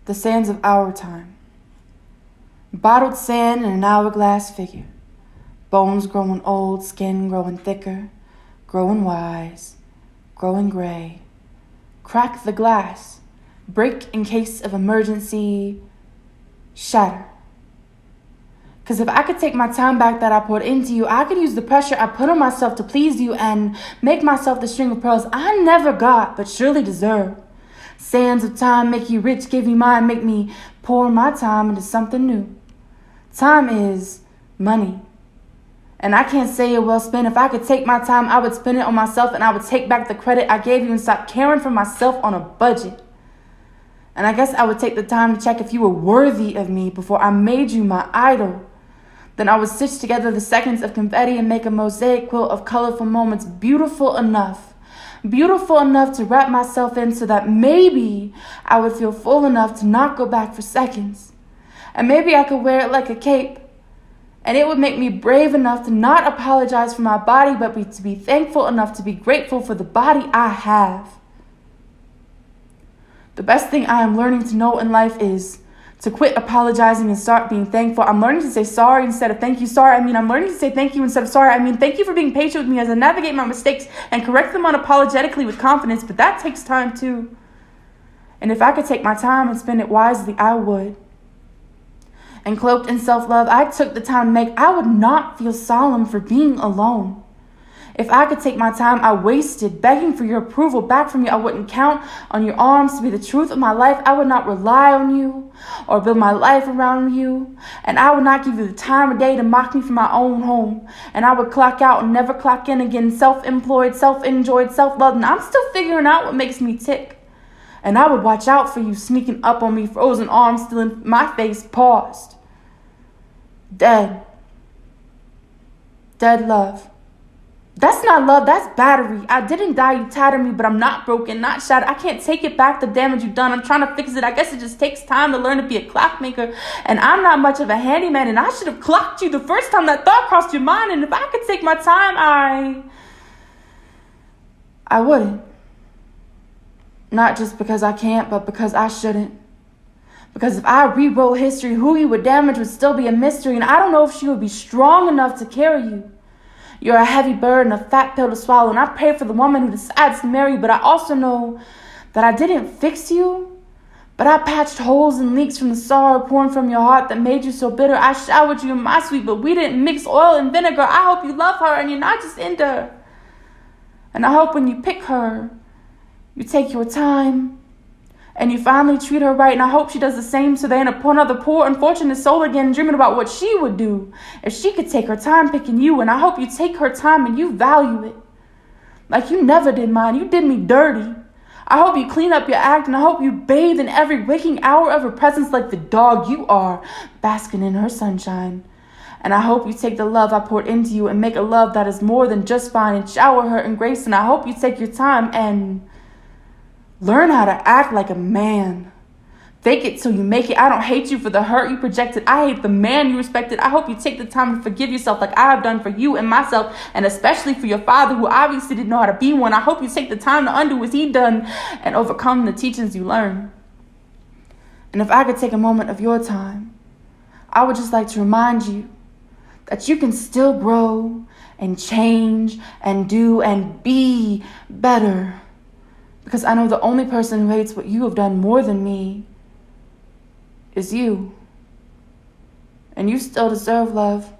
the sands of our time. Bottled sand in an hourglass figure. Bones growing old, skin growing thicker, growing wise, growing gray. Crack the glass, break in case of emergency, shatter. Because if I could take my time back that I poured into you, I could use the pressure I put on myself to please you and make myself the string of pearls I never got but surely deserve. Sands of time make you rich, give you mine, make me pour my time into something new. Time is money. And I can't say it well spent. If I could take my time, I would spend it on myself and I would take back the credit I gave you and stop caring for myself on a budget. And I guess I would take the time to check if you were worthy of me before I made you my idol. Then I would stitch together the seconds of confetti and make a mosaic quilt of colorful moments beautiful enough to wrap myself in so that maybe I would feel full enough to not go back for seconds. And maybe I could wear it like a cape. And it would make me brave enough to not apologize for my body, but to be thankful enough to be grateful for the body I have. The best thing I am learning to know in life is to quit apologizing and start being thankful. I'm learning to say sorry instead of thank you. I'm learning to say thank you instead of sorry. Thank you for being patient with me as I navigate my mistakes and correct them unapologetically with confidence, but that takes time too. And if I could take my time and spend it wisely, I would. And cloaked in self-love, I took the time to make, I would not feel solemn for being alone. If I could take my time I wasted begging for your approval back from you, I wouldn't count on your arms to be the truth of my life. I would not rely on you or build my life around you. And I would not give you the time of day to mock me from my own home. And I would clock out and never clock in again, self-employed, self-enjoyed, self-loved. And I'm still figuring out what makes me tick. And I would watch out for you sneaking up on me, frozen arms still in my face, paused. Dead love. That's not love, that's battery. I didn't die, you tattered me, but I'm not broken, not shattered. I can't take it back, the damage you've done. I'm trying to fix it. I guess it just takes time to learn to be a clockmaker. And I'm not much of a handyman, and I should have clocked you the first time that thought crossed your mind. And if I could take my time, I wouldn't. Not just because I can't, but because I shouldn't. Because if I rewrote history, who you would damage would still be a mystery, and I don't know if she would be strong enough to carry you. You're a heavy burden, a fat pill to swallow, and I pray for the woman who decides to marry you, but I also know that I didn't fix you, but I patched holes and leaks from the sorrow pouring from your heart that made you so bitter. I showered you in my sweet, but we didn't mix oil and vinegar. I hope you love her and you're not just into her. And I hope when you pick her, you take your time, and you finally treat her right, and I hope she does the same so they end up another poor, unfortunate soul again, dreaming about what she would do if she could take her time picking you. And I hope you take her time and you value it. Like you never did mine. You did me dirty. I hope you clean up your act, and I hope you bathe in every waking hour of her presence like the dog you are, basking in her sunshine. And I hope you take the love I poured into you and make a love that is more than just fine and shower her in grace. And I hope you take your time and learn how to act like a man. Fake it till you make it. I don't hate you for the hurt you projected. I hate the man you respected. I hope you take the time to forgive yourself like I have done for you and myself, and especially for your father who obviously didn't know how to be one. I hope you take the time to undo what he done and overcome the teachings you learned. And if I could take a moment of your time, I would just like to remind you that you can still grow and change and do and be better. Because I know the only person who hates what you have done more than me is you. And you still deserve love.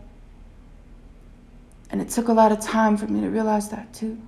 And it took a lot of time for me to realize that too.